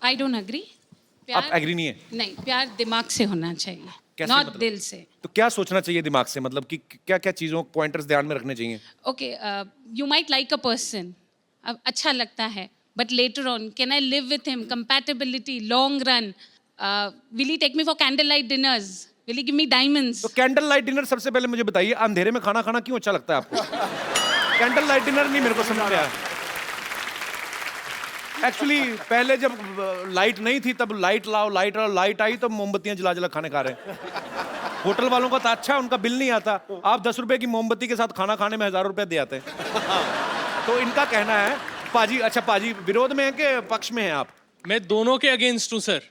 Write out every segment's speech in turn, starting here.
I don't agree. आप agree नहीं है? नहीं, प्यार दिमाग से होना चाहिए, कैसे नॉट मतलब? दिल से। तो क्या सोचना चाहिए दिमाग से, मतलब कि क्या क्या चीजों पॉइंटर्स ध्यान में रखने चाहिए? Okay, you might like a person, अब अच्छा लगता है, but later on can I live with him, compatibility, long run, will he take me for candle light dinners, will he give me diamonds? तो candle light dinner सबसे पहले मुझे बताइए, अंधेरे में खाना खाना क्यों अच्छा लगता है आपको? कैंडल लाइट डिनर नहीं मेरे को समझ में आया। एक्चुअली पहले जब लाइट नहीं थी तब लाइट लाओ, लाइट आई तो मोमबत्तियां जला जला खाने खा रहे हैं। होटल वालों का तो अच्छा, उनका बिल नहीं आता। आप 10 रुपए की मोमबत्ती के साथ खाना खाने में 1000 रुपए दे आते हैं। तो इनका कहना है पाजी, अच्छा पाजी विरोध में है कि पक्ष में है आप? मैं दोनों के अगेंस्ट हूँ सर।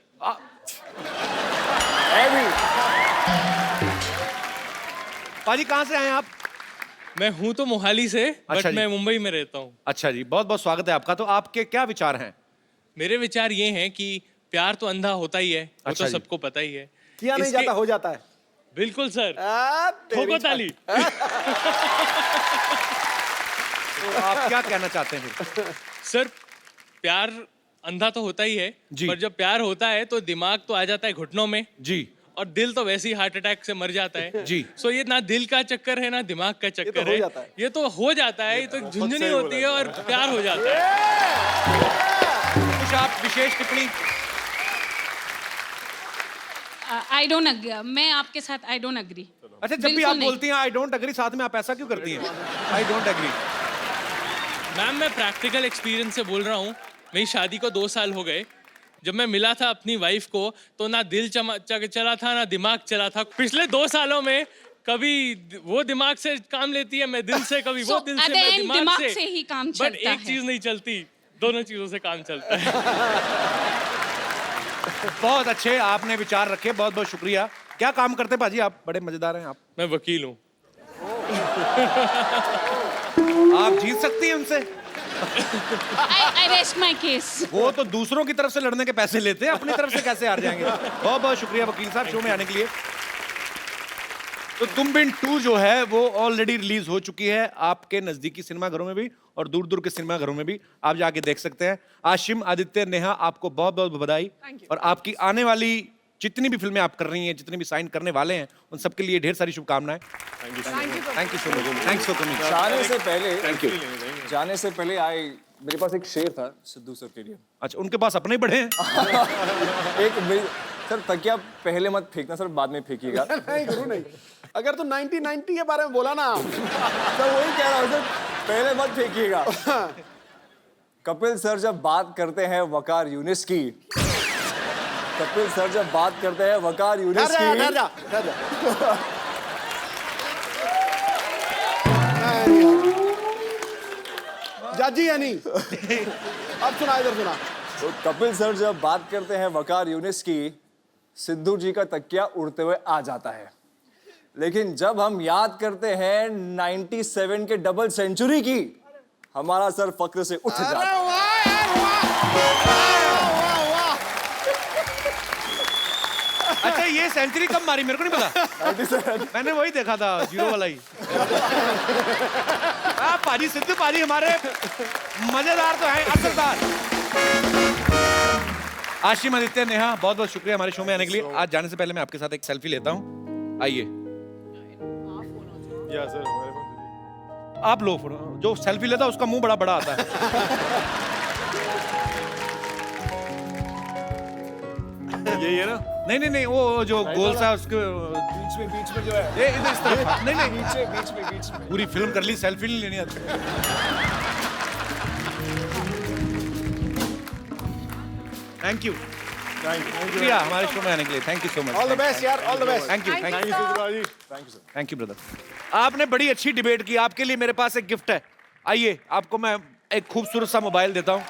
पाजी कहाँ से आए आप? मैं हूँ तो मोहाली से, अच्छा बट जी। मैं मुंबई में रहता हूँ। अच्छा जी, बहुत बहुत स्वागत है आपका। तो आपके क्या विचार हैं? मेरे विचार ये हैं कि प्यार तो अंधा होता ही है, वो अच्छा तो जी। सबको पता ही है। किया नहीं इसके- जाता, हो जाता है। बिल्कुल सर, तेरी ठोको ताली। तो आप क्या कहना चाहते हैं फिर? सर, प्यार अंधा तो होता ही है, जी। पर जब प्यार होता है तो दिमाग तो आ जाता है घुटनों में, जी और दिल तो वैसे ही हार्ट अटैक से मर जाता है। जी। सो ये ना दिल का चक्कर है ना दिमाग का चक्कर हो है, जाता है। ये तो हो जाता है, ये तो झुंझुनी होती है और प्यार हो जाता है। कुछ आप विशेष टिप्पणी? आई डोंट एग्री, मैं आपके साथ आई डोंट एग्री। अच्छा, जब भी बिल्कुल आप नहीं। बोलती हैं आई डोंट एग्री, साथ में आप ऐसा क्यों करती हैं? I don't agree. मैम, मैं प्रैक्टिकल एक्सपीरियंस से बोल रहा हूँ। मेरी शादी को 2 साल हो गए। जब मैं मिला था अपनी वाइफ को तो ना दिल चला था ना दिमाग चला था। पिछले 2 सालों में कभी वो दिमाग से काम लेती है, मैं दिल से, कभी वो So, दिल at से, the मैं end, दिमाग से। से ही काम बट चलता एक है। चीज नहीं चलती, दोनों चीजों से काम चलता है। बहुत अच्छे आपने विचार रखे, बहुत बहुत शुक्रिया। क्या काम करते हैं पाजी आप? बड़े मजेदार हैं आप। मैं वकील हूँ। आप जीत सकती हैं उनसे। I rest my case. वो तो दूसरों की तरफ से लड़ने के पैसे लेते हैं, अपनी तरफ से कैसे हार जाएंगे? बहुत बहुत शुक्रिया वकील साहब शो में आने के लिए। तो तुम बिन 2 जो है वो ऑलरेडी रिलीज हो चुकी है आपके नजदीकी सिनेमाघरों में भी और दूर दूर के सिनेमाघरों में भी, आप जाके देख सकते हैं। आशिम, आदित्य, नेहा, आपको बहुत बहुत बधाई। और आपकी आने वाली जितनी भी फिल्में आप कर रही हैं, जितने भी साइन करने वाले हैं, उन सबके लिए ढेर सारी शुभकामनाएं। Thank you so much. Thanks for coming. जाने से पहले मेरे पास एक शेर था सिद्धू सर के लिए। अच्छा, उनके पास अपने ही बड़े हैं? सर तकिया पहले मत फेंकना सर, बाद में फेंकिएगा। नहीं गुरु नहीं, अगर तो 1990 के बारे में बोला ना तो वही कह रहा हूँ सर, पहले मत फेंकिएगा। कपिल सर जब बात करते हैं वकार यूनिस की, कपिल सर जब बात करते हैं वकार यूनिस की, जाजी है नहीं। अब सुना, इधर सुना। तो कपिल सर जब बात करते हैं वकार यूनिस की, सिद्धू जी का तकिया उड़ते हुए आ जाता है। लेकिन जब हम याद करते हैं 97 के डबल सेंचुरी की, हमारा सर फक्र से उठ जाता है। वाह यार, वाह वाह। अच्छा, ये सेंचुरी कब मारी मेरे को नहीं पता। 97 मैंने वही देखा था, 0 वाला ही। पाजी, सिद्धू पाजी हमारे मजेदार तो हैं, असरदार। आशिम, आदित्य, नेहा, बहुत बहुत शुक्रिया हमारे शो में आने के लिए। आज जाने से पहले मैं आपके साथ एक सेल्फी लेता हूँ, आइए। आप लो फोटो। जो सेल्फी लेता है उसका मुंह बड़ा बड़ा आता है। यही है ना? नहीं, वो जो गोल सा उसके बीच में जो है, ये इधर इस तरफ। नहीं, बीच में पूरी फिल्म कर ली, सेल्फी नहीं लेनी आती। थैंक यू, शुक्रिया हमारे शो में आने के लिए। Thank you so much. All the best यार, all the best. Thank you brother. आपने बड़ी अच्छी डिबेट की। आपके लिए मेरे पास एक गिफ्ट है। आइए, आपको मैं एक खूबसूरत सा मोबाइल देता हूँ।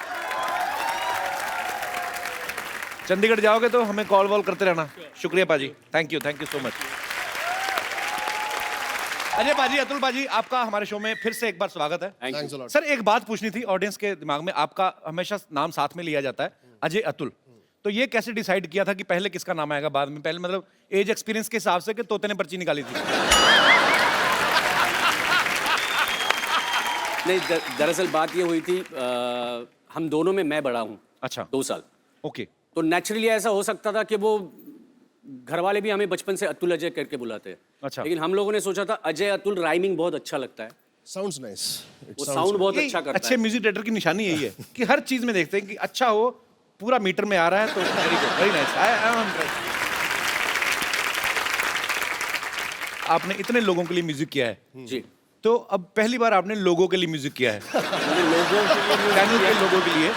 चंडीगढ़ जाओगे तो हमें कॉल वॉल करते रहना। शुक्रिया पाजी, thank you so much. Ajay पाजी, अतुल पाजी, आपका हमारे शो में फिर से एक बार स्वागत है। सर, एक बात पूछनी थी ऑडियंस के दिमाग में। आपका हमेशा नाम साथ में लिया जाता है, अजय अतुल। तो ये कैसे डिसाइड किया था कि पहले किसका नाम आएगा, बाद में? पहले मतलब एज एक्सपीरियंस के हिसाब से कि तोते ने पर्ची निकाली थी? नहीं, दरअसल बात ये हुई थी, हम दोनों में मैं बड़ा हूँ। अच्छा, 2 साल। ओके। तो नेचुरली ऐसा हो सकता था कि वो घर वाले भी हमें बचपन से अतुल अजय करके बुलाते हैं। अच्छा। लेकिन हम लोगों ने सोचा था अजय अतुल राइमिंग बहुत अच्छा लगता है, Sounds nice. It वो sounds साउंड बहुत ये अच्छा करता अच्छे है। म्यूजिक डायरेक्टर की निशानी यही है कि हर चीज में देखते हैं कि अच्छा हो, पूरा मीटर में आ रहा है तो very good, very nice. I am impressed. आपने इतने लोगों के लिए म्यूजिक किया है, जी, तो अब पहली बार आपने लोगों के लिए म्यूजिक किया है, मैंने लोगों के लिए चैनल के लोगों के लिए।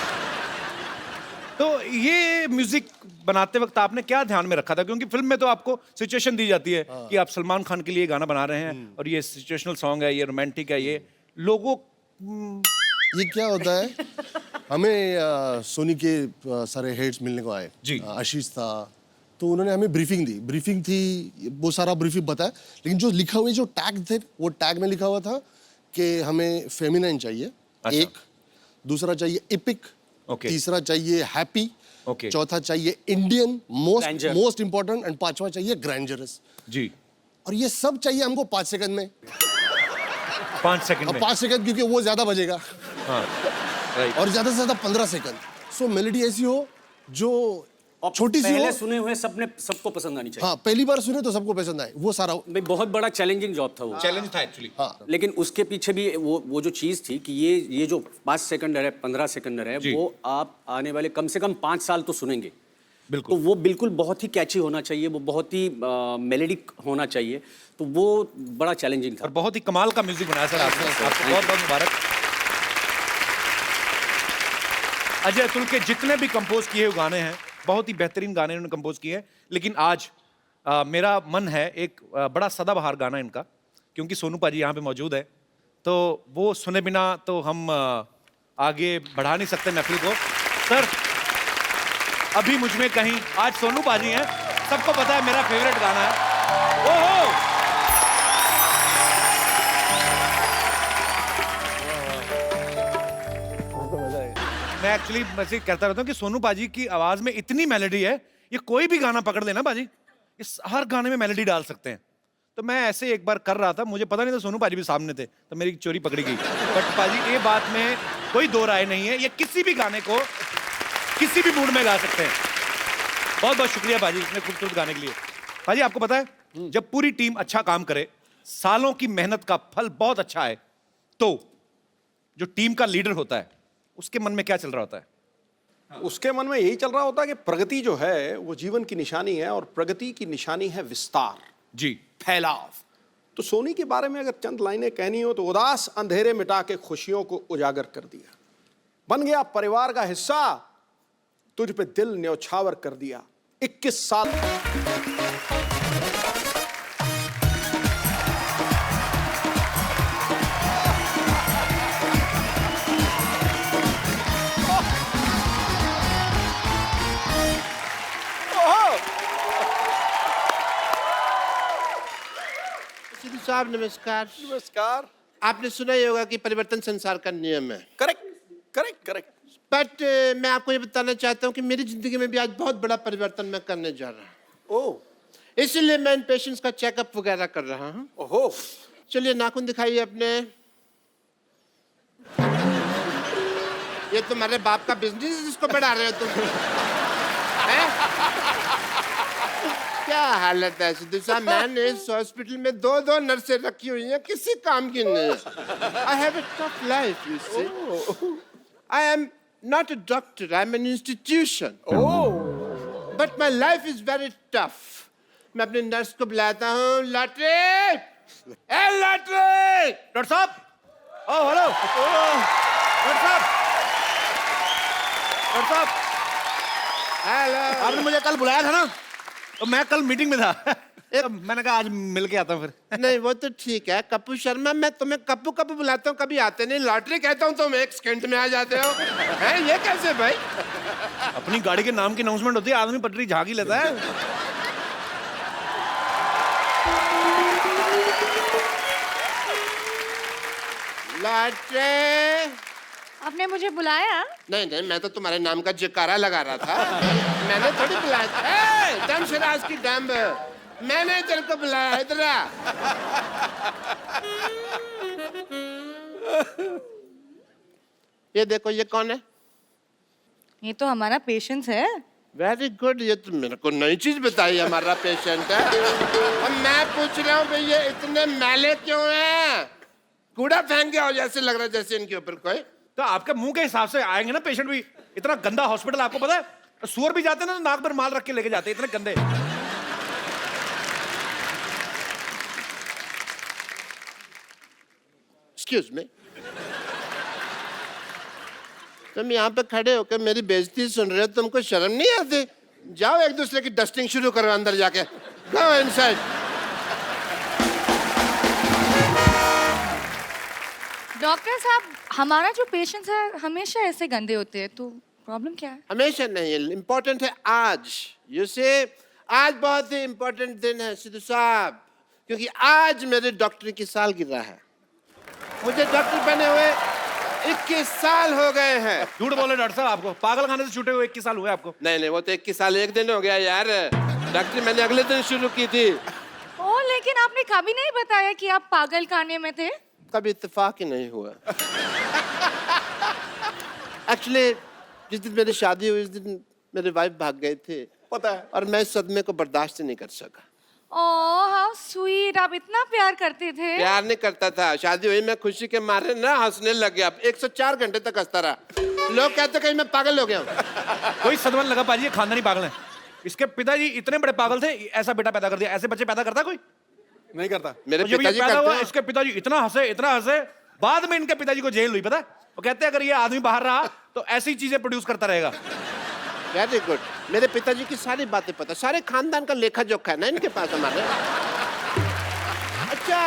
तो ये म्यूजिक बनाते वक्त आपने क्या ध्यान में रखा था? क्योंकि फिल्म में तो आपको सिचुएशन दी जाती है कि आप सलमान खान के लिए गाना बना रहे हैं और ये सिचुएशनल सॉन्ग है, ये रोमांटिक है, ये लोगों ये क्या होता है, हमें सोनी के सारे हेड्स मिलने को आए जी। आशीष था, तो उन्होंने हमें ब्रीफिंग दी। ब्रीफिंग थी, वो सारा ब्रीफिंग बताया, लेकिन जो लिखा हुआ जो टैग थे, वो टैग में लिखा हुआ था कि हमें फेमिनाइन चाहिए, अच्छा। एक, दूसरा चाहिए एपिक, ओके। तीसरा चाहिए हैप्पी, ओके। चौथा चाहिए Indian, Grandeur। Most important, and पांचवा चाहिए ग्रैंडरस। जी और ये सब चाहिए हमको 5 सेकंड में। 5 सेकंड अब में। 5 सेकंड क्योंकि वो ज्यादा बजेगा, हाँ, राइट। और ज्यादा से ज्यादा 15 सेकंड। सो मेलोडी ऐसी हो जो और छोटी सी पहले हो। सुने हुए सबको पसंद आनी चाहिए। हाँ, पहली बार सुने तो सबको पसंद आए, वो सारा। भाई बहुत बड़ा चैलेंजिंग जॉब था वो। चैलेंज था एक्चुअली। हाँ, लेकिन उसके पीछे भी वो जो चीज़ थी कि ये जो 5 सेकंडर है, 15 सेकंडर है, जी। वो आप आने वाले कम से कम 5 साल तो सुनेंगे। बिल्कुल। तो वो बिल्कुल बहुत ही कैची होना चाहिए, वो बहुत ही मेलोडिक होना चाहिए, तो वो बड़ा चैलेंजिंग था। और बहुत ही कमाल का म्यूजिक बनाया सर आपने, आपको बहुत बहुत मुबारक। अजय अतुल के जितने भी कंपोज किए हुए गाने हैं, बहुत ही बेहतरीन गाने उन्होंने कंपोज किए हैं, लेकिन आज मेरा मन है एक बड़ा सदाबहार गाना इनका, क्योंकि सोनू पाजी यहाँ पे मौजूद है, तो वो सुने बिना तो हम आगे बढ़ा नहीं सकते महफिल को। सर, अभी मुझ में कहीं, आज सोनू पाजी हैं, सबको पता है मेरा फेवरेट गाना है। ओहो, मैं एक्चुअली वैसे कहता रहता हूँ कि सोनू पाजी की आवाज में इतनी मेलोडी है, ये कोई भी गाना पकड़ लेना पाजी, इस हर गाने में मेलोडी डाल सकते हैं। तो मैं ऐसे एक बार कर रहा था, मुझे पता नहीं था सोनू पाजी भी सामने थे, तो मेरी चोरी पकड़ी गई। बट पाजी, ये बात में कोई दो राय नहीं है, ये किसी भी गाने को किसी भी मूड में गा सकते हैं। बहुत बहुत शुक्रिया पाजी इतने खूबसूरत गाने के लिए। पाजी, आपको पता है जब पूरी टीम अच्छा काम करे, सालों की मेहनत का फल बहुत अच्छा है, तो जो टीम का लीडर होता है उसके मन में क्या चल रहा होता है? उसके मन में यही चल रहा होता है कि प्रगति जो है वो जीवन की निशानी है, और प्रगति की निशानी है विस्तार, जी। फैलाव। तो सोनी के बारे में अगर चंद लाइनें कहनी हो तो उदास अंधेरे मिटा के खुशियों को उजागर कर दिया, बन गया परिवार का हिस्सा, तुझ पे दिल न्यौछावर कर दिया। 21 साल सिद्धू साहब नमस्कार। नमस्कार। आपने सुना ही होगा कि परिवर्तन संसार का नियम है, करेक्ट करेक्ट करेक्ट। बट मैं आपको ये बताना चाहता हूँ कि मेरी जिंदगी में भी आज बहुत बड़ा परिवर्तन मैं करने जा रहा हूँ, ओह इसीलिए मैं इन पेशेंट्स का चेकअप वगैरह कर रहा हूँ। ओहो, चलिए नाखून दिखाइए अपने। ये तुम्हारे बाप का बिजनेस है जिसको बढ़ा रहे हो तुम? हैं? क्या हालत है सिद्धू साहब, मैंने इस हॉस्पिटल में 2 नर्सें रखी हुई हैं, किसी काम की नहीं। I have a tough life, you see. I am not a doctor, I am an institution, but my life is very tough. मैं अपने नर्स को बुलाता हूँ, लॉटरी, ए लॉटरी। डॉक्टर साहब, ओ हेलो, डॉक्टर साहब, डॉक्टर साहब, हेलो। आपने मुझे कल बुलाया था ना, तो मैं कल मीटिंग में था। तो मैंने कहा आज मिल के आता हूँ फिर। नहीं वो तो ठीक है कप्पू शर्मा, मैं तुम्हें कप्पू कप्पू बुलाता हूँ, कभी आते नहीं। लॉटरी कहता हूँ तुम 1 सेकंड में आ जाते हो, हैं? ये कैसे भाई? अपनी गाड़ी के नाम की अनाउंसमेंट होती है, आदमी पटरी झाग ही लेता है। लॉटरी। आपने मुझे बुलाया? नहीं नहीं, मैं तो तुम्हारे नाम का जयकारा लगा रहा था, मैंने थोड़ी बुलाया था। ए, दम शराज की डम्ब, मैंने तेरे को बुलाया, इधर आ। ये देखो, ये कौन है? ये तो हमारा पेशेंस है। वेरी गुड, ये तो मेरे को नई चीज बताई, हमारा पेशेंट है। और मैं पूछ रहा हूँ भाई ये इतने मैले क्यों हैं? कूड़ा फेंक गया हो जैसे लग रहा है, जैसे इनके ऊपर कोई। तो आपके मुंह के हिसाब से आएंगे ना पेशेंट भी। इतना गंदा हॉस्पिटल आपको पता है, सुअर भी जाते हैं ना तो नाक पर माल रख के लेके जाते हैं, इतने गंदे। एक्सक्यूज मी, तुम यहाँ पे खड़े होकर मेरी बेइज्जती सुन रहे हो, तुमको शर्म नहीं आती? जाओ एक दूसरे की डस्टिंग शुरू करो अंदर जाके। Go inside. डॉक्टर साहब, हमारा जो पेशेंट्स है हमेशा ऐसे गंदे होते हैं, तो प्रॉब्लम क्या है? हमेशा नहीं, इम्पोर्टेंट है आज। यू से आज बहुत ही इम्पोर्टेंट दिन है सिद्धू साहब, क्योंकि आज मेरे डॉक्टर की सालगिरह है। मुझे डॉक्टर बने हुए 21 साल हो गए हैं। झूठ बोले डॉक्टर साहब, आपको पागल खाने से छूटे हुए 21 साल हुए आपको। नहीं नहीं, वो तो 21 साल एक दिन हो गया यार। डॉक्टर मैंने अगले दिन शुरू की थी। ओ, लेकिन आपने कभी नहीं बताया कि आप पागल खाने में थे। कभी इत्तेफाक ही नहीं हुआ। एक्चुअली जिस दिन मेरी शादी हुई उस दिन मेरे वाइफ भाग गए थे, पता है। और मैं इस सदमे को बर्दाश्त नहीं कर सका। ओह हाउ स्वीट, आप इतना प्यार करते थे। प्यार नहीं करता था, शादी हुई मैं खुशी के मारे ना हंसने लग गया। 104 घंटे तक हंसता रहा। लोग कहते कहीं मैं पागल हो गया हूँ। कोई सदमा लगा पाजी, ये खानदानी पागल है। इसके पिताजी इतने बड़े पागल थे, ऐसा बेटा पैदा कर दिया। ऐसे बच्चे पैदा करता कोई नहीं करता। मेरे तो जब ये पिताजी पैदा करते हुआ, हैं। इसके पिताजी इतना हंसे, बाद में इनके पिताजी को जेल हुई, पता है? वो कहते हैं अगर ये आदमी बाहर रहा तो ऐसी चीजें प्रोड्यूस करता रहेगा। वेरी गुड, मेरे पिताजी की सारी बातें पता, सारे खानदान का लेखा जोखा है ना इनके पास हमारे। अच्छा,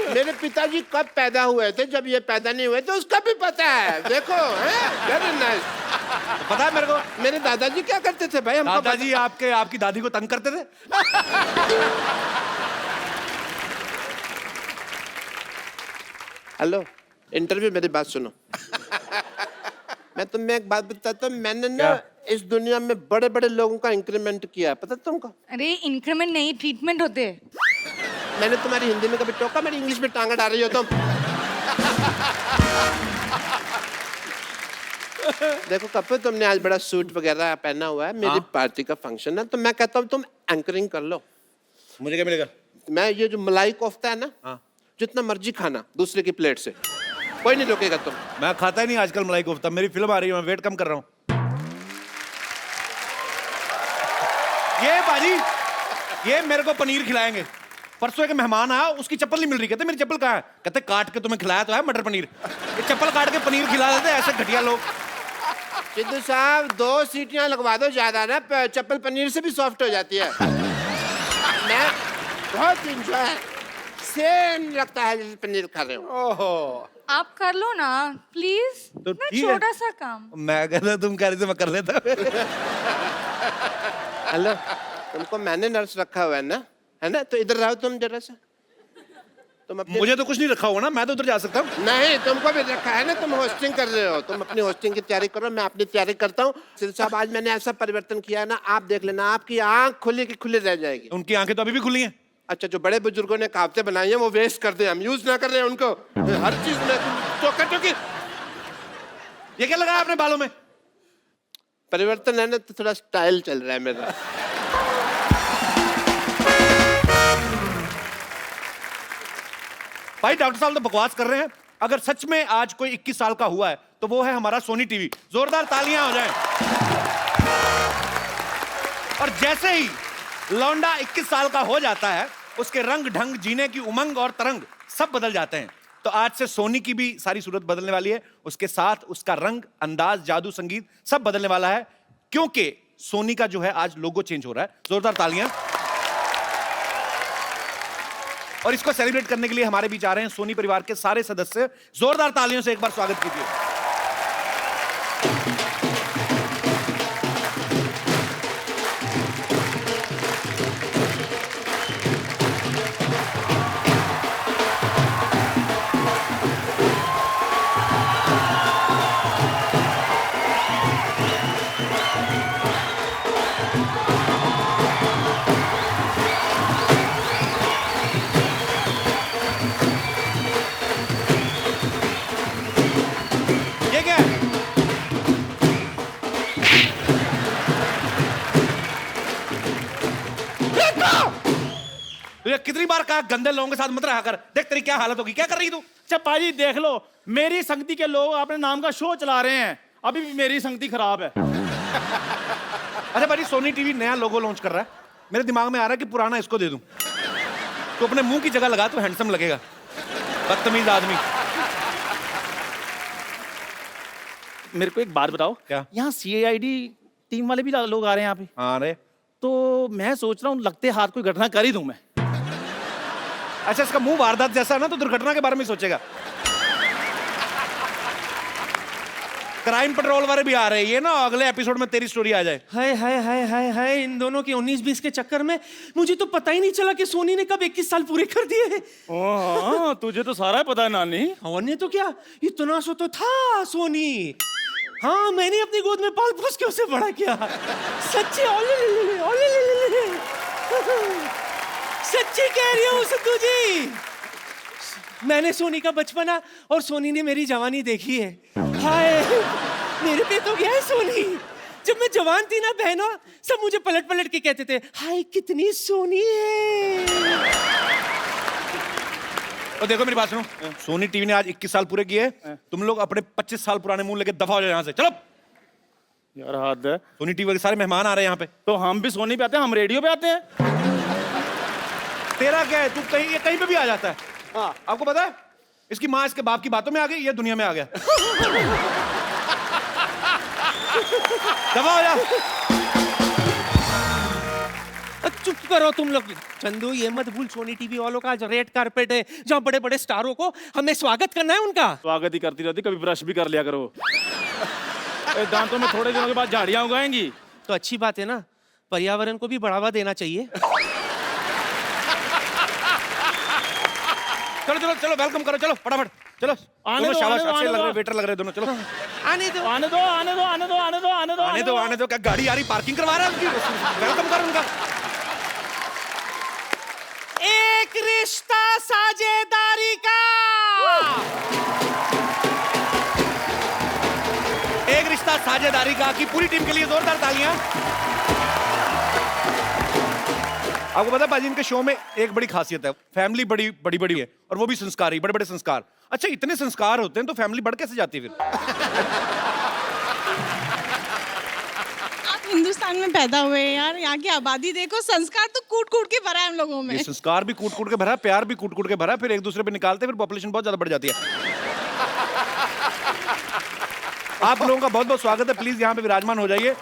मेरे पिताजी कब पैदा हुए थे, जब ये पैदा नहीं हुए तो उसका भी पता है। देखो, वेरी नाइस। पता है मेरे को, मेरे दादाजी क्या करते थे भाई? हमको दादाजी आपकी दादी को तंग करते थे। हेलो, इंटरव्यू, मेरी बात सुनो। मैं तुम्हें एक बात बताता हूँ, मैंने ना इस दुनिया में बड़े बड़े लोगों का इंक्रीमेंट किया, पता तुमको? अरे इंक्रीमेंट नहीं, ट्रीटमेंट होते हैं। मैंने तुम्हारी हिंदी में कभी टोका? मेरी इंग्लिश में टांगा डाल रही हो तुम। देखो कपिल, तुमने आज बड़ा सूट वगैरह पहना हुआ है, मेरी पार्टी का फंक्शन है, तो मैं कहता हूँ तुम एंकरिंग कर लो। मुझे क्या मिलेगा? मैं ये जो मलाई कोफ्ता है ना, जितना मर्जी खाना दूसरे की प्लेट से, कोई नहीं रोकेगा तुम। मैं खाता ही नहीं आजकल मलाई कोफ्ता, मेरी फिल्म आ रही है, मैं वेट कम कर रहा हूँ। ये बाजी, ये मेरे को पनीर खिलाएंगे। परसों एक मेहमान आया, उसकी चप्पल नहीं मिल रही। कहते मेरी चप्पल कहाँ है? कहते काट के तुम्हें खिलाया तो है मटर पनीर। ये चप्पल काट के पनीर खिला देते ऐसे घटिया लोग। सिद्धू साहब, 2 सीटियां लगवा दो ज्यादा ना, चप्पल पनीर से भी सॉफ्ट हो जाती है। मैं बहुत इंजॉय, सेम लगता है जैसे पनीर खा रहे हो। ओहो, आप कर लो ना प्लीज, तो इतना ठीक है। छोटा सा काम। मैं कहता तुम कह रही थी मैं कर लेता। हेलो, तुमको मैंने नर्स रखा हुआ है ना? तो इधर रहो तुम जरा सा। तुम अपने मुझे तो कुछ नहीं रखा होगा ना, मैं तो उधर जा सकता हूँ। नहीं, तुमको भी रखा है ना, तुम होस्टिंग कर रहे हो। तुम अपनी होस्टिंग की तैयारी करो, मैं अपनी तैयारी करता हूँ। सिद्धू साहब, आज मैंने ऐसा परिवर्तन किया है ना, आप देख लेना, आपकी आंख खुली की खुली रह जाएगी। उनकी आंखें तो अभी भी खुली हैं। अच्छा, जो बड़े बुजुर्गों ने कहावतें बनाई हैं वो वेस्ट कर दे, हम यूज ना कर रहे हैं उनको। हर चीज में टोका टोकी। ये क्या लगाया आपने बालों में? परिवर्तन है ना, तो थोड़ा स्टाइल चल रहा है मेरा। भाई डॉक्टर साहब तो बकवास कर रहे हैं। अगर सच में आज कोई 21 साल का हुआ है तो वो है हमारा सोनी टीवी। जोरदार तालियां हो जाएं। और जैसे ही लौंडा 21 साल का हो जाता है, उसके रंग ढंग, जीने की उमंग और तरंग सब बदल जाते हैं। तो आज से सोनी की भी सारी सूरत बदलने वाली है, उसके साथ उसका रंग, अंदाज, जादू, संगीत सब बदलने वाला है, क्योंकि सोनी का जो है आज लोगो चेंज हो रहा है। जोरदार तालियां। और इसको सेलिब्रेट करने के लिए हमारे बीच आ रहे हैं सोनी परिवार के सारे सदस्य। जोरदार तालियों से एक बार स्वागत कीजिए। कितनी बार कहा गंदे लोगों के साथ मत रहा कर। देख तेरी क्या हालत होगी, क्या कर रही तू? अच्छा पाजी देख लो, मेरी संगति के लोग अपने नाम का शो चला रहे हैं, अभी भी मेरी संगति खराब है। अच्छा भाई, सोनी टीवी नया लोगो लॉन्च कर रहा है, मेरे दिमाग में आ रहा है कि पुराना इसको दे दूं, तो अपने मुंह की जगह लगा तो हैंडसम लगेगा। बदतमीज आदमी। मेरे को एक बात बताओ, क्या? यहाँ CID टीम वाले भी लोग आ रहे हैं यहाँ पे, हाँ रे। तो मैं सोच रहा हूँ लगते हाथ कोई घटना कर ही दूं मैं। अच्छा, इसका मुंह वारदात जैसा है ना, तो दुर्घटना के बारे में सोचेगा। क्राइम पेट्रोल वाले भी आ रहे हैं, ये ना अगले एपिसोड में तेरी स्टोरी आ जाए। हाय हाय हाय हाय हाय, इन दोनों के 19-20 के चक्कर में मुझे तो पता ही नहीं चला कि सोनी ने कब 21 साल पूरे कर दिए। हाँ, तुझे तो सारा पता है नानी। और ने तो क्या, इतना सो तो था सोनी। हाँ, मैंने अपनी गोद में पाल पोस के उसे बड़ा किया। सच्ची सच्ची कह रही हूँ सिद्धू जी, मैंने सोनी का बचपना और सोनी ने मेरी जवानी देखी है। हाय, मेरे पे तो गया है सोनी। जब मैं जवान थी ना बहनों, सब मुझे पलट पलट के कहते थे, हाय कितनी सोनी है। और देखो मेरी बात सुनो, सोनी टीवी ने आज 21 साल पूरे किए, तुम लोग अपने 25 साल पुराने मुंह लेके दफा हो जाओ यहाँ से, चलो। यार हद है, सोनी टीवी के सारे मेहमान आ रहे हैं यहाँ पे। तो हम भी सोनी पे आते हैं, हम रेडियो पे आते हैं। तेरा क्या है, तू कहीं पे भी आ जाता है। हाँ, आपको पता है इसकी माँ इसके बाप की बातों में आ गई, ये दुनिया में आ गया। दफा हो जा। चुप करो तुम लोग। चंदू, ये मत भूल, सोनी टीवी वालों का आज रेड कारपेट है, जहाँ बड़े बड़े स्टारों को हमें स्वागत करना है उनका। स्वागत ही करती रहती, कभी ब्रश भी कर लिया करो। दांतों में थोड़े दिनों के बाद झाड़ियां उगाएंगी। तो अच्छी बात है ना, पर्यावरण को भी बढ़ावा देना चाहिए। चलो चलो चलो, वेलकम करो, चलो फटाफट चलो। आने दो, शाबाश, आने दो, अच्छे आने लग रहे दो। वेटर लग रहे दोनों, चलो। आने दो आने दो, आने दो, आने दो, आने दो, आने दो, आने दो, आने दो। क्या गाड़ी आ रही, पार्किंग करवा रहा है उसकी? वेलकम करो उनका। एक रिश्ता साझेदारी का, एक रिश्ता साझेदारी का की पूरी टीम के लिए जोरदार तालियां। आपको पता है पाजी, इनके शो में एक बड़ी खासियत है, फैमिली बड़ी बड़ी बड़ी है, और वो भी संस्कारी, बड़े बड़े संस्कार। अच्छा, इतने संस्कार होते हैं तो फैमिली बढ़ कैसे जाती है फिर? आप हिंदुस्तान में पैदा हुए हैं यार, यहाँ की आबादी देखो, संस्कार तो कूट कूट के भरा है हम लोगों में। ये संस्कार भी कूट कूट के भरा, प्यार भी कूट कूट के भरा, फिर एक दूसरे पे निकालते, फिर पॉपुलेशन बहुत ज्यादा बढ़ जाती है। आप लोगों का बहुत बहुत स्वागत है, प्लीज यहाँ पे विराजमान हो जाइए।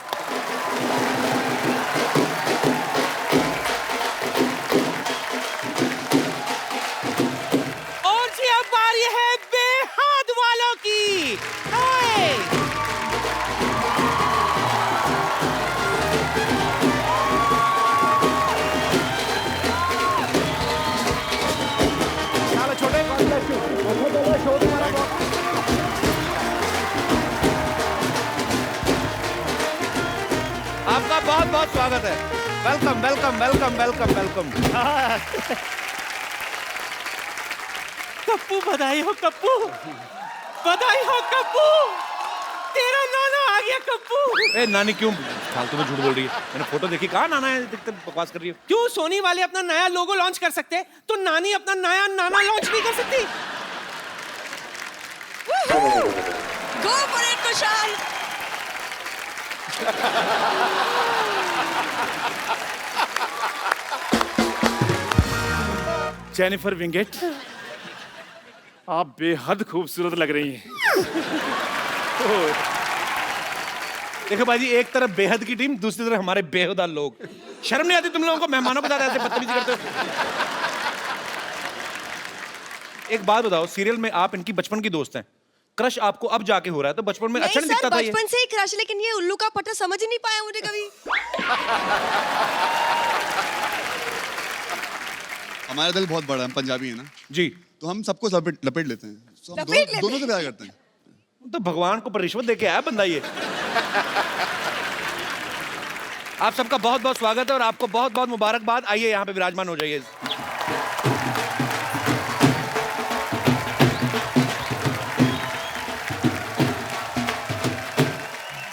और जी अब बारी है बेहद वालों की। हाय, आपका बहुत बहुत स्वागत है। Welcome welcome welcome welcome welcome. Kappu बधाई हो कप्पू, बधाई हो कप्पू, तेरा नाना आ गया कप्पू। ए नानी क्यों फालतू में झूठ बोल रही है? मैंने फोटो देखी, कहाँ नाना है, दिखते बकवास कर रही है। क्यों सोनी वाले अपना नया लोगो लॉन्च कर सकते, तो नानी अपना नया नाना लॉन्च नहीं कर सकती? Go for it Kushal. Jennifer Wingate, आप बेहद खूबसूरत लग रही हैं। देखो भाई जी, एक तरफ बेहद की टीम, दूसरी तरफ हमारे बेहुदा लोग। शर्म नहीं आती तुम लोगों को मेहमानों के साथ ऐसे बदतमीजी करते हो? एक बात बताओ, सीरियल में आप इनकी बचपन की दोस्त हैं, क्रश आपको अब जाके हो रहा है, तो बचपन में अच्छा नहीं दिखता था ये? बचपन से ही क्रश, लेकिन ये उल्लू का पट्टा समझ ही नहीं पाया मुझे कभी। हमारा दिल बहुत बड़ा है, हम पंजाबी है ना जी, तो हम सबको लपेट लेते हैं, तो हम लपेट लेते दोनों से प्यार करते हैं। तो भगवान को पर रिश्वत दे के आया बंदा ये। आप सबका बहुत बहुत स्वागत है और आपको बहुत बहुत मुबारकबाद। आइए यहाँ पे विराजमान हो जाइए।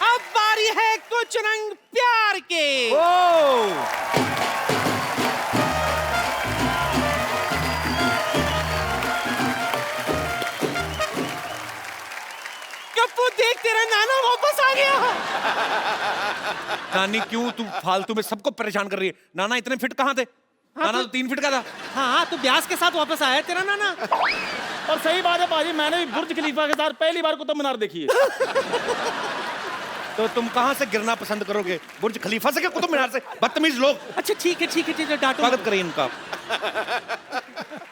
अब बारी है कुछ रंग प्यार के। तेरा नाना वापस आ गया। नानी क्यों तू फालतू में सबको परेशान कर रही है? नाना इतने फिट कहाँ थे? नाना तो 3 फीट का था। हाँ तो ब्यास के साथ वापस आया तेरा नाना। और सही बात है पाजी, मैंने भी बुर्ज खलीफा के साथ पहली बार कुतुब मीनार देखी है। तो तुम कहाँ से गिरना पसंद करोगे, बुर्ज खलीफा से क्या कुतुब मीनार से? बदतमीज लोग। अच्छा ठीक है ठीक है ठीक है, डांटो। स्वागत करिए इनका।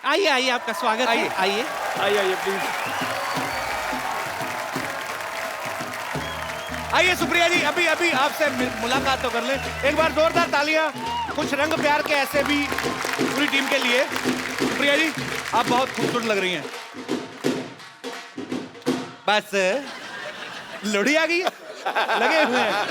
आइए आइए, आपका स्वागत है। आइए आइए प्लीज आइए सुप्रिया जी, अभी अभी आपसे मुलाकात तो कर ले। एक बार जोरदार तालियां कुछ रंग प्यार के ऐसे भी पूरी टीम के लिए। सुप्रिया जी आप बहुत खूबसूरत लग रही हैं। बस लोड़ी आ गई है, लगे हुए हैं।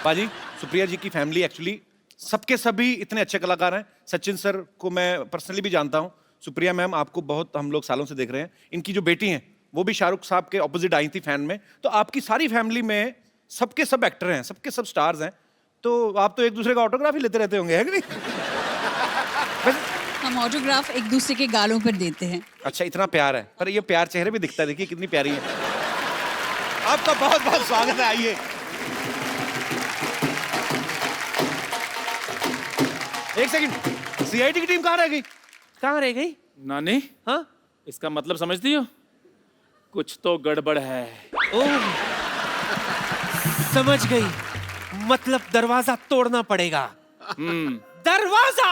पाजी सुप्रिया जी की फैमिली एक्चुअली सबके सभी इतने अच्छे कलाकार हैं। सचिन सर को मैं पर्सनली भी जानता हूं। सुप्रिया मैम आपको बहुत हम लोग सालों से देख रहे हैं। इनकी जो बेटी हैं वो भी शाहरुख साहब के ऑपोजिट आई थी फैन में। तो आपकी सारी फैमिली में सबके सब एक्टर हैं, सबके सब स्टार्स हैं। तो आप तो एक दूसरे का ऑटोग्राफ ही लेते रहते होंगे, है कि नहीं? हम ऑटोग्राफ एक दूसरे के गालों पर देते हैं। अच्छा इतना प्यार है, पर ये प्यार चेहरे पे दिखता है। देखिए कितनी प्यारी है। आपका बहुत बहुत स्वागत है। आइए एक सेकंड, सीआईडी की टीम कहाँ रह गई? कहाँ रह गई? नानी, हाँ इसका मतलब समझती हो? कुछ तो गड़बड़ है। ओह समझ गई, मतलब दरवाजा तोड़ना पड़ेगा। दरवाजा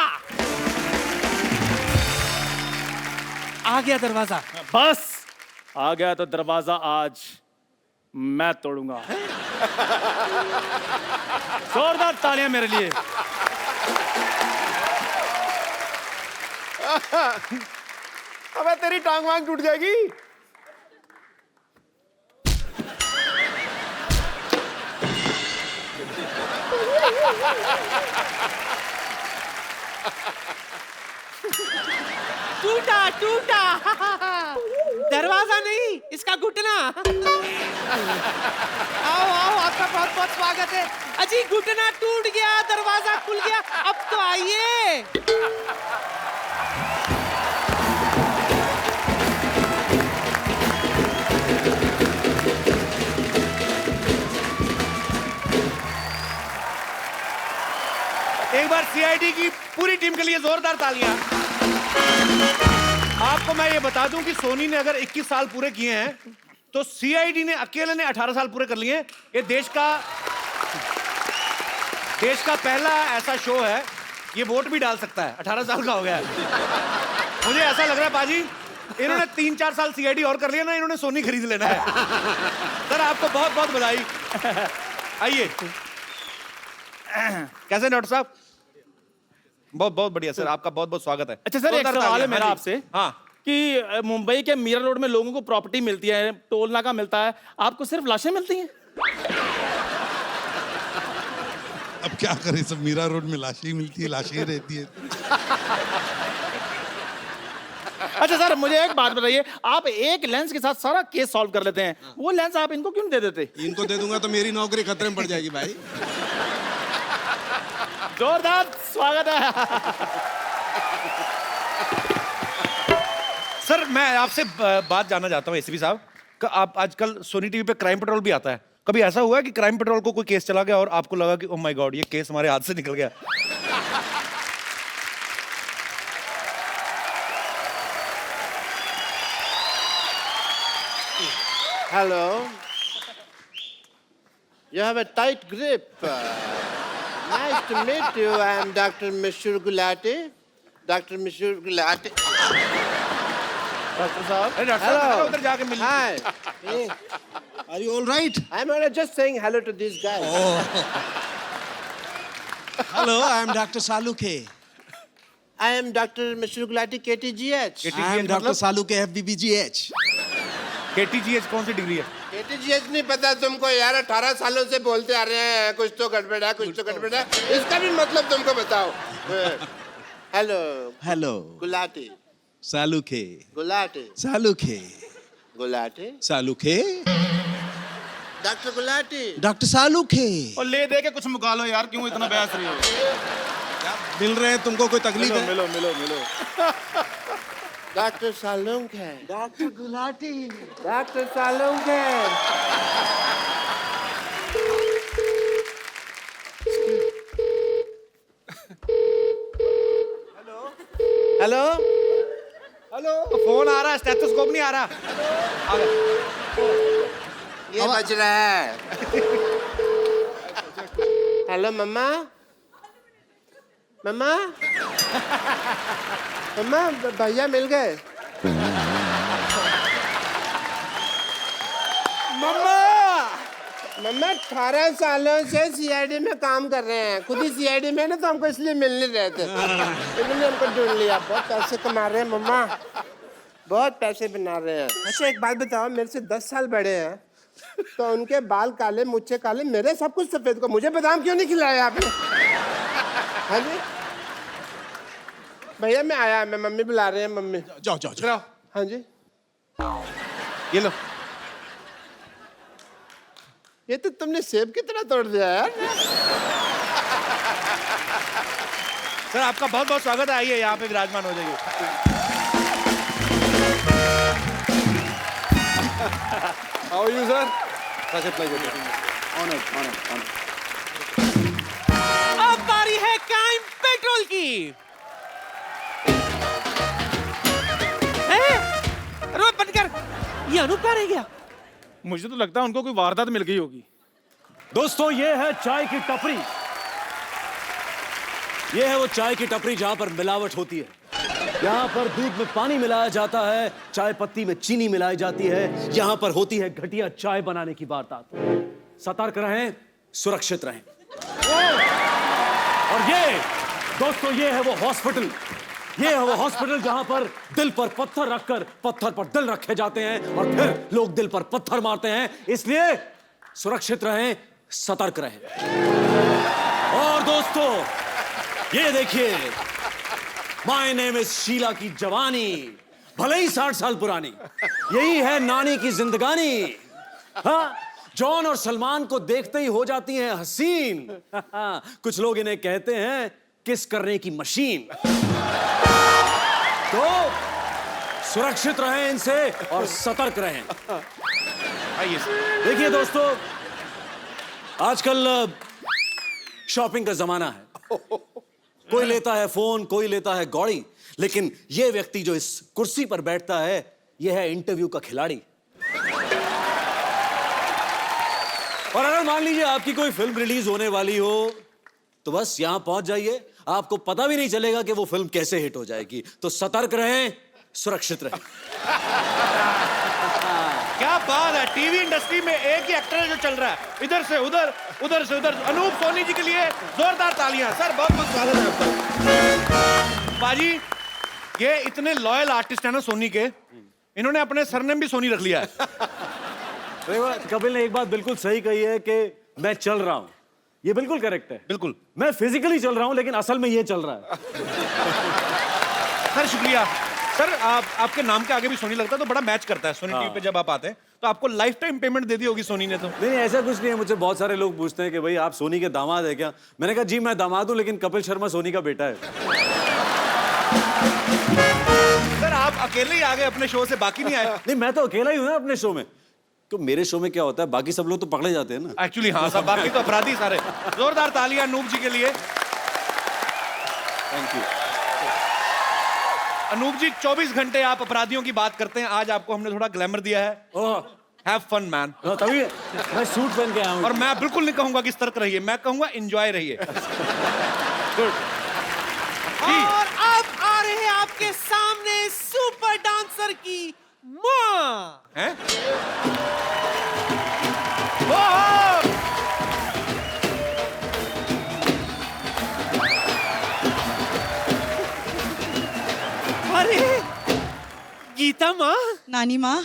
आ गया, दरवाजा बस आ गया तो दरवाजा आज मैं तोड़ूंगा। जोरदार तालियां मेरे लिए। अबे तेरी टांग वांग टूट जाएगी। टूटा टूटा। दरवाजा नहीं, इसका घुटना। आओ आओ, आपका बहुत बहुत स्वागत है। अजी घुटना टूट गया, दरवाजा खुल गया, अब तो आइए। एक बार सीआईडी की पूरी टीम के लिए जोरदार तालियां। आपको मैं ये बता दूं कि सोनी ने अगर 21 साल पूरे किए हैं तो सीआईडी ने अकेले ने 18 साल पूरे कर लिए हैं। ये देश का पहला ऐसा शो है, ये वोट भी डाल सकता है। 18 साल का हो गया है। मुझे ऐसा लग रहा है पाजी इन्होंने 3-4 साल सीआईडी और कर लिया ना, इन्होंने सोनी खरीद लेना है। सर आपको बहुत बहुत बधाई। आइए, कैसे डॉक्टर साहब? बहुत बहुत बढ़िया सर, आपका बहुत बहुत स्वागत है। अच्छा सर, एक सवाल है मेरा आपसे। हाँ, कि मुंबई के मीरा रोड में लोगों को प्रॉपर्टी मिलती है, टोल नाका मिलता है, आपको सिर्फ लाशें मिलती हैं? अब क्या करें, सब मीरा रोड में लाशें ही मिलती है, लाशें ही रहती है। अच्छा सर, मुझे एक बात बताइए, आप एक लेंस के साथ सारा केस सॉल्व कर लेते हैं, वो लेंस आप इनको क्यों नहीं दे देते? इनको दे दूंगा तो मेरी नौकरी खतरे में पड़ जाएगी भाई। जोरदार स्वागत है। सर मैं आपसे बात जानना चाहता हूँ एसीपी साहब, आप आजकल सोनी टीवी पे क्राइम पेट्रोल भी आता है, कभी ऐसा हुआ है कि क्राइम पेट्रोल को कोई केस चला गया और आपको लगा कि ओह माय गॉड ये केस हमारे हाथ से निकल गया? Hello. You have a tight grip. Nice to meet you. I am Dr. Mishur Gulati. Dr. Mishur Gulati. Doctor साहब, Hello. उधर जाके मिल। Hi. Are you all right? I'm just saying hello to these guys. Hello, I am Dr. Saluke. I am Dr. Mishur Gulati, KTGH. I am Dr. Saluke, FBBGH. KTGH कौन सी degree है? KTGH नहीं पता तुमको यार, 18 सालों से बोलते आ रहे हैं कुछ तो गड़बड़ है, कुछ तो गड़बड़ है, इसका भी मतलब तुमको बताओ। Hello. Hello, Gulati. Saluke. Gulati. Saluke. Gulati. Saluke. Doctor Gulati. Dr. Saluke. और ले दे के कुछ मुका लो यार, क्यों इतना बहस रही हो? मिल रहे हैं तुमको, कोई तकलीफ है? मिलो मिलो मिलो। डॉक्टर सालुंक है। डॉक्टर गुलाटी। डॉक्टर सालुंक है। हेलो हेलो, फोन आ रहा है, स्टेथोस्कोप नहीं आ रहा। आ गया। ये बज रहा है। हेलो मम्मा। मम्मा। मम्मा भैया मिल गए। मम्मा। मम्मा 18 सालों से सीआईडी में काम कर रहे हैं। खुद ही सीआईडी में ना, तो हमको इसलिए मिल नहीं रहे थे। इन्होंने हमको ढूंढ लिया। बहुत पैसे कमा रहे हैं मम्मा, बहुत पैसे बना रहे हैं। अच्छा एक बात बताओ, मेरे से 10 साल बड़े हैं, तो उनके बाल काले, मुझे काले, मेरे सब कुछ सफेद को मुझे बादाम क्यों नहीं खिलाया आपने? हाँ जी भैया मैं आया, मैं मम्मी बुला रहे हैं। मम्मी जाओ जाओ जाओ। हाँ जी ये लो। ये तो तुमने सेब की तरह तोड़ दिया यार। सर आपका बहुत बहुत स्वागत है, आइए यहाँ पे विराजमान हो जाइए। How are you sir? Such a pleasure. Honour. अब बारी है क्राइम पेट्रोल की। अरे बंद कर, ये अनूप कहाँ रह गया? मुझे तो लगता है उनको कोई वारदात मिल गई होगी। दोस्तों ये है चाय की टपरी। ये है वो चाय की टपरी जहां पर मिलावट होती है। यहाँ पर दूध में पानी मिलाया जाता है, चाय पत्ती में चीनी मिलाई जाती है। यहाँ पर होती है घटिया चाय बनाने की वारदात। सतर्क रहें, सुरक्षित रहें। और ये दोस्तों ये है वो हॉस्पिटल। ये है वो हॉस्पिटल जहां पर दिल पर पत्थर रखकर पत्थर पर दिल रखे जाते हैं और फिर लोग दिल पर पत्थर मारते हैं। इसलिए सुरक्षित रहें, सतर्क रहें। और दोस्तों ये देखिए, माय नेम इज शीला की जवानी, भले ही 60 साल पुरानी, यही है नानी की जिंदगानी। हाँ, जॉन और सलमान को देखते ही हो जाती हैं हसीन। कुछ लोग इन्हें कहते हैं किस करने की मशीन। तो सुरक्षित रहें इनसे और सतर्क रहें। आइए। देखिए दोस्तों, आजकल शॉपिंग का जमाना है। कोई लेता है फोन, कोई लेता है गौड़ी, लेकिन यह व्यक्ति जो इस कुर्सी पर बैठता है, यह है इंटरव्यू का खिलाड़ी। और अगर मान लीजिए आपकी कोई फिल्म रिलीज होने वाली हो, तो बस यहां पहुंच जाइए, आपको पता भी नहीं चलेगा कि वो फिल्म कैसे हिट हो जाएगी। तो सतर्क रहें, सुरक्षित रहें। क्या बात है, टीवी इंडस्ट्री में एक ही एक्टर है जो चल रहा है, इधर से उधर, उधर से उधर। अनूप सोनी जी के लिए जोरदार तालियां। सर बहुत बहुत स्वागत है आपका। बाजी, ये इतने लॉयल आर्टिस्ट है ना सोनी के, इन्होंने अपने सरनेम भी सोनी रख लिया है। कपिल ने एक बात बिल्कुल सही कही है कि मैं चल रहा हूं। ये बिल्कुल करेक्ट है। बिल्कुल, मैं फिजिकली चल रहा हूं, लेकिन असल में ये चल रहा है। सर शुक्रिया। सर आपके नाम के आगे भी सोनी लगता है, तो बड़ा मैच करता है। सोनी टीवी पे जब आप आते हैं तो आपको लाइफ टाइम पेमेंट दे दी होगी सोनी ने। तो नहीं, ऐसा कुछ नहीं है। मुझसे बहुत सारे लोग पूछते हैं कि भाई आप सोनी के दामाद है क्या? मैंने कहा जी मैं दामाद हूं, लेकिन कपिल शर्मा सोनी का बेटा है। सर आप अकेले ही आ गए अपने शो से, बाकी नहीं आए? नहीं, मैं तो अकेला ही हूं ना अपने शो में। तो मेरे शो में क्या होता है, बाकी सब लोग तो पकड़े जाते हैं ना। एक्चुअली हाँ साहब, बाकी तो अपराधी सारे। जोरदार तालियां अनूप जी के लिए। Thank you. अनूप जी 24 घंटे आप अपराधियों की बात करते हैं, आज आपको हमने थोड़ा ग्लैमर दिया है। Have fun man. तभी मैं सूट पहन के आया हूं। और मैं बिल्कुल नहीं कहूंगा कि सतर्क रहिए, मैं कहूंगा एंजॉय रहिए। गुड। और अब आ रहे हैं आपके सामने सुपर डांसर की माँ। हैं? अरे गीता माँ। नानी माँ।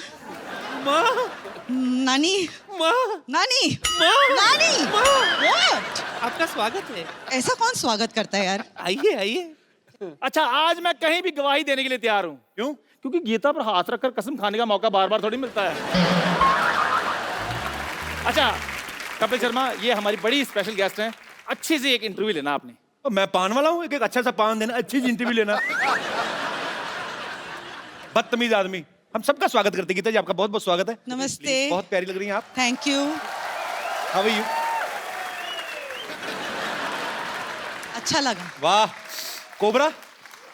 माँ। नानी। माँ। नानी। माँ। नानी। माँ। What? आपका स्वागत है। ऐसा कौन स्वागत करता है यार? आइए आइए। अच्छा, आज मैं कहीं भी गवाही देने के लिए तैयार हूँ। क्यों? क्योंकि गीता पर हाथ रखकर कसम खाने का मौका बार बार थोड़ी मिलता है। अच्छा कपिल शर्मा, ये हमारी बड़ी स्पेशल गेस्ट हैं, अच्छी सी एक इंटरव्यू लेना आपने। तो मैं पान वाला हूँ, एक अच्छा सा पान देना, अच्छी सी इंटरव्यू लेना। बदतमीज आदमी। हम सबका स्वागत करते हैं। गीता जी आपका बहुत बहुत स्वागत है। नमस्ते। बहुत प्यारी लग रही हैं आप। Thank you. How are you? अच्छा लगा। वाह। कोबरा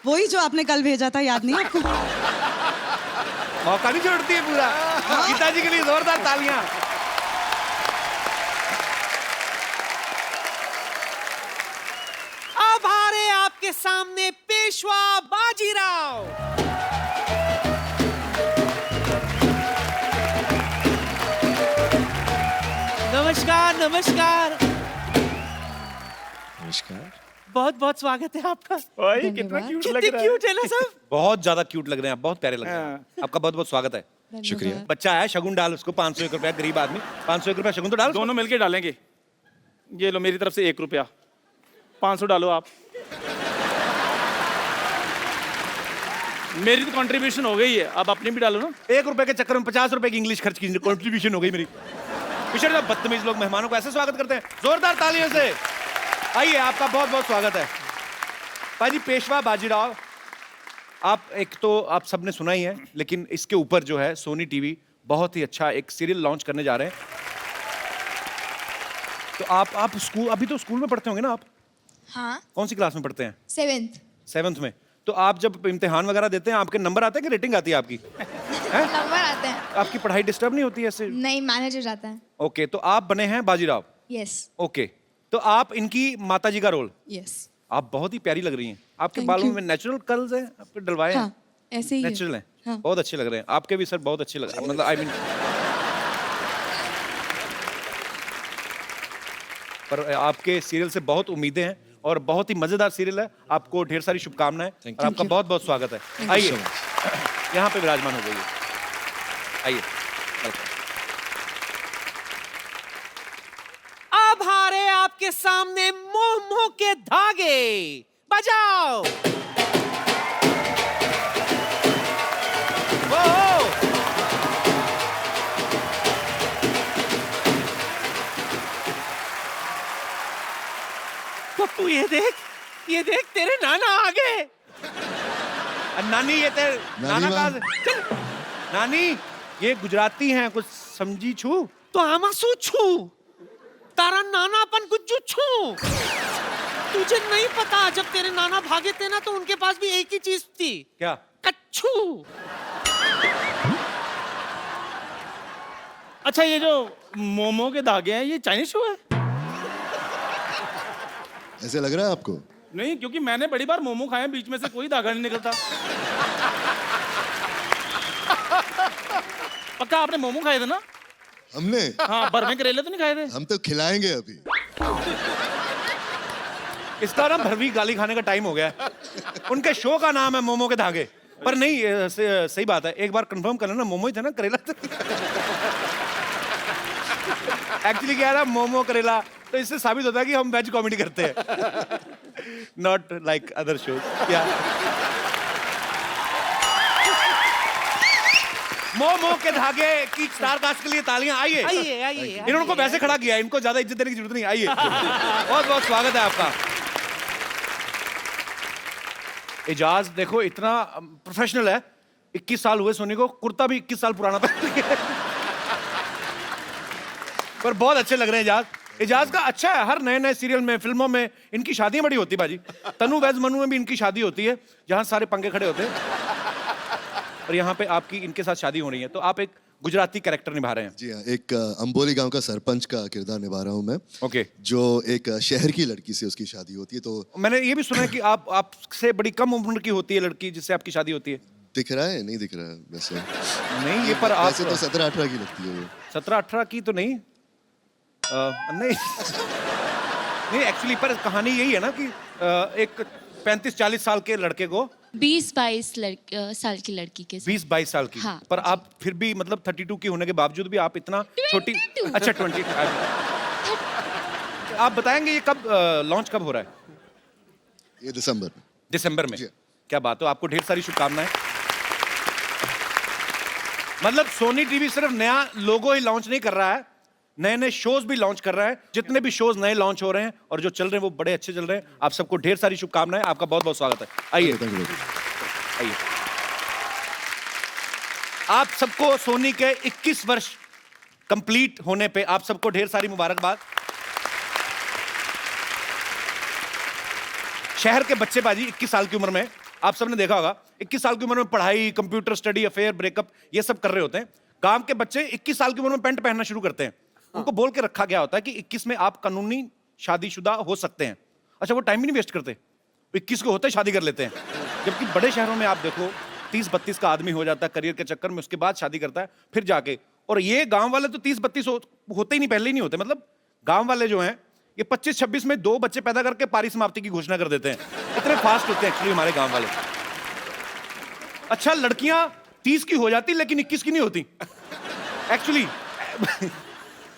वही जो आपने कल भेजा था, याद नहीं आपको? मौका नहीं छोड़ती है पूरा। गीता जी के लिए जोरदार तालियां। अब आ रहे आपके सामने पेशवा बाजीराव। नमस्कार नमस्कार नमस्कार। बहुत बहुत स्वागत है आपका। भाई कितना क्यूट लग कितने रहा है। क्यूट है ना सब। बहुत ज्यादा क्यूट लग रहे हैं आप, बहुत प्यारे लग रहे हैं। आपका बहुत बहुत स्वागत है। शुक्रिया। बच्चा आया, शगुन डाल उसको 501 रुपया, गरीब आदमी 501 रुपया शगुन तो डाल। दोनों मिलके डालेंगे। ये लो मेरी तरफ से 1 रुपया, 500 डालो आप। मेरी तो कंट्रीब्यूशन हो गई है, अब अपनी भी डालो ना। 1 रुपए के चक्कर में 50 रुपए की इंग्लिश खर्च की कंट्रीब्यूशन हो गई मेरी। पिछड़ जाओ, बदतमीज लोग मेहमानों को ऐसे स्वागत करते हैं, जोरदार तालियों से। आइए, आपका बहुत बहुत स्वागत है भाई। पेशवा बाजीराव, आप एक तो आप सबने सुना ही है, लेकिन इसके ऊपर जो है सोनी टीवी बहुत ही अच्छा एक सीरियल लॉन्च करने जा रहे हैं। तो आप स्कूल, अभी तो स्कूल में पढ़ते होंगे ना आप? हाँ, कौन सी क्लास में पढ़ते हैं? 7th 7th में। तो आप जब इम्तिहान वगैरह देते हैं, आपके नंबर आते हैं कि रेटिंग आती है आपकी? नंबर आते हैं। आपकी पढ़ाई डिस्टर्ब नहीं होती है ऐसे? नहीं, मैनेज हो जाता है। ओके, तो आप बने हैं बाजीराव। यस ओके, तो आप इनकी माताजी का रोल। यस। आप बहुत ही प्यारी लग रही हैं। आपके Thank बालों you. में नेचुरल कर्ल्स हैं, आपके डलवाए हैं? हाँ, ऐसे ही है। नेचुरल हैं। हाँ। बहुत अच्छे लग रहे हैं। आपके भी सर बहुत अच्छे लग रहे हैं, मतलब आई मीन। पर आपके सीरियल से बहुत उम्मीदें हैं और बहुत ही मजेदार सीरियल है। आपको ढेर सारी शुभकामनाएं और आपका बहुत बहुत स्वागत है। आइए, यहाँ पे विराजमान हो जाइए। आइए, वेलकम। अब आ रहे आपके सामने मोह के धागे। बजाओ। पप्पू ये देख तेरे नाना आ गए। नानी, ये तेरे नाना नानी कहाँ से? चल। नानी, ये गुजराती हैं, कुछ समझी छू? तो आमा सू छू तारा नानापन कुछ छू। तुझे नहीं पता, जब तेरे नाना भागे थे ना तो उनके पास भी एक ही चीज थी। क्या? कच्छू। अच्छा, ये जो मोमो के धागे हैं, ये चाइनीज शो है? ऐसे लग रहा है आपको? नहीं, क्योंकि मैंने बड़ी बार मोमो खाए हैं, बीच में से कोई धागा नहीं निकलता। पक्का आपने मोमो खाए थे ना? हमने? हाँ, भरवे करेले तो नहीं खाए थे? हम तो खिलाएंगे अभी। इसका ना भरवी गाली खाने का टाइम हो गया है। उनके शो का नाम है मोमो के धागे, पर नहीं, सही बात है। एक बार कंफर्म कर लेना, मोमो ही था ना, करेला था। एक्चुअली क्या है ना, मोमो करेला, तो इससे साबित होता है कि हम वेज कॉमेडी करते हैं, नॉट लाइक अदर शोज। क्या मोमो के धागे की स्टार कास्ट के लिए तालियां। आइए, इन्होंने को वैसे खड़ा किया, इनको ज्यादा इज्जत देने की जरूरत नहीं। आइए, बहुत बहुत स्वागत है आपका। एजाज देखो, इतना प्रोफेशनल है। 21 साल हुए सोनी को, कुर्ता भी 21 साल पुराना पहन लिया। पर बहुत अच्छे लग रहे हैं एजाज। एजाज का अच्छा है, हर नए नए सीरियल में, फिल्मों में इनकी शादियां बड़ी होती है बाजी। तनु वैज मनु में भी इनकी शादी होती है, जहां सारे पंखे खड़े होते हैं। और यहाँ पे आपकी इनके साथ शादी हो रही है। तो आप एक गुजराती कैरेक्टर निभा रहे हैं। जी हाँ, एक अंबोली गांव का सरपंच का किरदार निभा रहा हूँ मैं। ओके। जो एक शहर की लड़की से उसकी शादी होती है। तो मैंने ये भी सुना है कि आपसे बड़ी कम उम्र की होती है लड़की जिससे आपकी शादी होती है। दिख रहा है? नहीं दिख रहा है वैसे। नहीं, ये पर आप वैसे तो 17-18 की लगती है वो। 17-18 की तो नहीं। नहीं नहीं, एक्चुअली पर कहानी यही है ना कि एक 35-40 साल के लड़के को 20-22 साल की लड़की के 20-22 साल की। हाँ, पर आप फिर भी मतलब 32 की होने के बावजूद भी आप इतना छोटी। अच्छा, 20। आप बताएंगे ये कब लॉन्च कब हो रहा है? ये दिसंबर में। क्या बात हो, आपको ढेर सारी शुभकामनाएं। मतलब सोनी टीवी सिर्फ नया लोगो ही लॉन्च नहीं कर रहा है, नए नए शोज भी लॉन्च कर रहा है। जितने भी शोज नए लॉन्च हो रहे हैं और जो चल रहे हैं वो बड़े अच्छे चल रहे हैं। आप सबको ढेर सारी शुभकामनाएं। आपका बहुत बहुत स्वागत है। आइए, आइए। आप सबको सोनी के 21 वर्ष कंप्लीट होने पे आप सबको ढेर सारी मुबारकबाद। शहर के बच्चे बाजी 21 साल की उम्र में, आप सबने देखा होगा 21 साल की उम्र में पढ़ाई, कंप्यूटर स्टडी, अफेयर, ब्रेकअप ये सब कर रहे होते हैं। गांव के बच्चे 21 साल की उम्र में पैंट पहनना शुरू करते हैं। उनको बोल के रखा गया होता है कि 21 में आप कानूनी शादीशुदा हो सकते हैं। अच्छा, वो टाइम भी नहीं वेस्ट करते, 21 को होते शादी कर लेते हैं। जबकि बड़े शहरों में आप देखो 30-32 का आदमी हो जाता है करियर के चक्कर में, उसके बाद शादी करता है फिर जाके। और ये गांव वाले तो 30-32 होते ही नहीं, पहले ही नहीं होते। मतलब गांव वाले जो हैं ये 25-26 में 2 बच्चे पैदा करके पारी समाप्ति की घोषणा कर देते हैं। इतने फास्ट होते हैं एक्चुअली हमारे गांव वाले। अच्छा, लड़कियां 30 की हो जाती लेकिन 21 की नहीं होती एक्चुअली।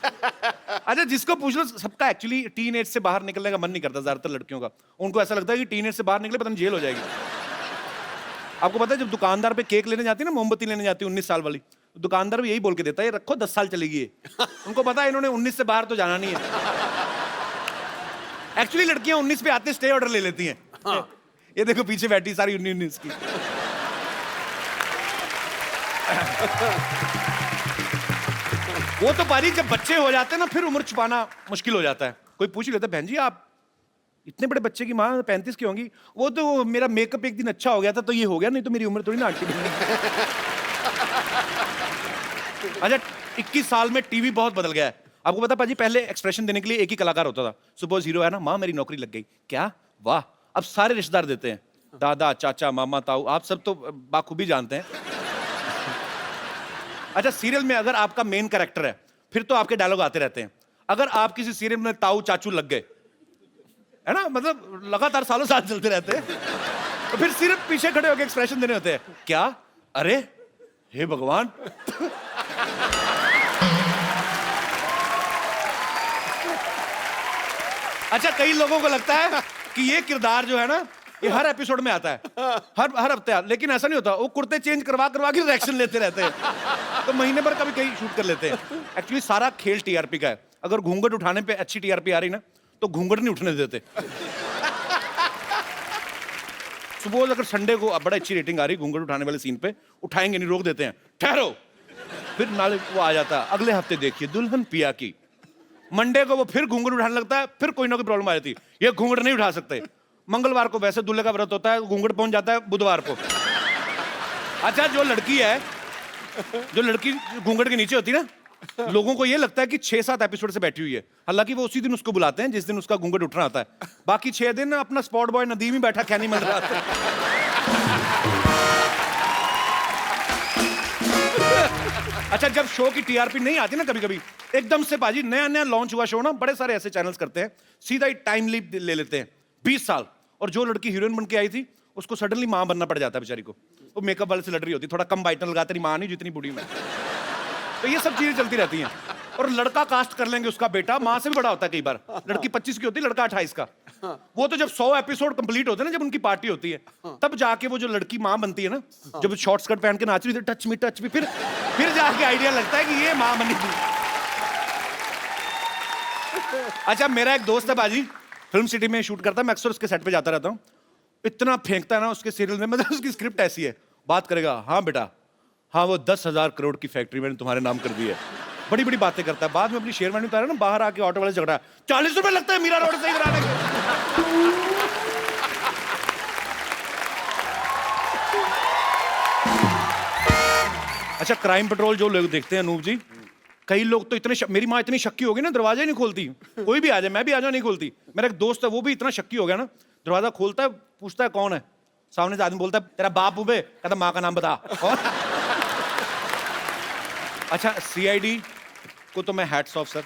अच्छा, जिसको पूछ लो सबका एक्चुअली टीन एज से बाहर निकलने का मन नहीं करता ज्यादातर लड़कियों का। उनको ऐसा लगता है कि टीन एज से बाहर निकले पता नहीं जेल हो जाएगी। आपको पता है जब दुकानदार पे केक लेने जाती है ना, मोमबत्ती लेने जाती है 19 साल वाली, तो दुकानदार भी यही बोल के देता है, रखो 10 साल चलेगी ये। उनको पता है इन्होंने 19 से बाहर तो जाना नहीं है। एक्चुअली लड़कियां 19 पे आते स्टे ऑर्डर ले लेती हैं। ये देखो पीछे बैठी सारी 19 की। वो तो पारी जब बच्चे हो जाते हैं ना फिर उम्र छुपाना मुश्किल हो जाता है। कोई पूछ लेता है बहन जी आप इतने बड़े बच्चे की माँ 35 की होंगी। वो तो मेरा मेकअप एक दिन अच्छा हो गया था तो ये हो गया, नहीं तो मेरी उम्र थोड़ी ना आंटी। अच्छा, 21 साल में टीवी बहुत बदल गया है। आपको पता पाजी पहले एक्सप्रेशन देने के लिए एक ही कलाकार होता था। सपोज हीरो है ना, माँ मेरी नौकरी लग गई, क्या वाह। अब सारे रिश्तेदार देते हैं, दादा, चाचा, मामा, ताऊ, आप सब तो बाखूबी जानते हैं। अच्छा, सीरियल में अगर आपका मेन कैरेक्टर है फिर तो आपके डायलॉग आते रहते हैं। अगर आप किसी सीरियल में ताऊ चाचू लग गए है ना, मतलब लगातार सालों साल चलते रहते हैं, तो फिर सिर्फ पीछे खड़े होकर एक्सप्रेशन देने होते हैं, क्या, अरे, हे भगवान। अच्छा, कई लोगों को लगता है कि ये किरदार जो है ना ये हर एपिसोड में आता है, हर हफ्ते, लेकिन ऐसा नहीं होता। वो कुर्ते चेंज करवा के रिएक्शन लेते रहते हैं, तो महीने भर कभी कहीं शूट कर लेते हैं। एक्चुअली सारा खेल टीआरपी का है। अगर घूंघट उठाने पे अच्छी टीआरपी आ रही ना तो घूंघट नहीं उठने देते। सुबह अगर संडे को बड़ा अच्छी रेटिंग आ रही घूंघट उठाने वाले सीन पे, उठाएंगे नहीं, रोक देते हैं, ठहरो। फिर नाले वो आ जाता है, अगले हफ्ते देखिए दुल्हन पिया की। मंडे को वो फिर घूंघट उठाने लगता है, फिर कोई ना कोई प्रॉब्लम आ जाती है, ये घूंघट नहीं उठा सकते। मंगलवार को वैसे दूल्हे का व्रत होता है, घूंघट पहुंच जाता है बुधवार को। अच्छा, जो लड़की घूंघट के नीचे होती है ना, लोगों को ये लगता है कि 6-7 एपिसोड से बैठी हुई है। हालांकि वो उसी दिन उसको बुलाते हैं जिस दिन उसका घूंघट उठना आता है। बाकी 6 दिन अपना स्पॉट बॉय नदीम ही बैठा खैनी मंद रहा। अच्छा, जब शो की टीआरपी नहीं आती ना, कभी कभी एकदम से बाजी नया लॉन्च हुआ शो ना, बड़े सारे ऐसे चैनल्स करते हैं, सीधा ही टाइम लीप ले लेते हैं 20 साल। और जो लड़की हीरोइन बन के आई थी उसको सडनली मां बनना पड़ जाता है बेचारी को। वो मेकअप वाले से लड़ रही होती, थोड़ा कम बाइटन लगाते, मां नहीं जितनी बूढ़ी में। तो ये सब चीजें चलती रहती हैं। और लड़का कास्ट कर लेंगे उसका बेटा, मां से भी बड़ा होता है कई बार। लड़की 25 की होती है, लड़का 28 का। वो तो जब 100 एपिसोड कंप्लीट होते हैं ना, जब उनकी पार्टी होती है, तब जाके वो जो लड़की मां बनती है ना, जब शॉर्ट स्कर्ट पहन के नाच रही थी, टच मी फिर जाके आइडिया लगता है कि ये मां बनी थी। अच्छा, मेरा एक दोस्त है बाजी, फिल्म सिटी में शूट करता है, मैं अक्सर उसके सेट पे जाता रहता हूँ। इतना फेंकता है ना उसके सीरियल में, मतलब उसकी स्क्रिप्ट ऐसी है, बात करेगा, हाँ बेटा, हाँ वो 10,000 करोड़ की फैक्ट्री मैंने तुम्हारे नाम कर दी है, बड़ी बड़ी बातें करता है। बाद में अपनी शेरवानी उतारा ना, बाहर आके ऑटो वाले झगड़ा, 40 रुपए लगता है मीरा रोड से कराने के। अच्छा, क्राइम पेट्रोल जो लोग देखते हैं अनूप जी, कई लोग तो इतने मेरी माँ इतनी शक्की हो गई ना, दरवाजा ही नहीं खोलती। कोई भी आ जाए, मैं भी आ जाऊं, नहीं खोलती। मेरा एक दोस्त है, वो भी इतना शक्की हो गया ना, दरवाजा खोलता है, पूछता है कौन है, सामने से आदमी बोलता है तेरा बाप उबे, कहता माँ का नाम बता। अच्छा, सीआईडी को तो मैं हैट्स ऑफ सर,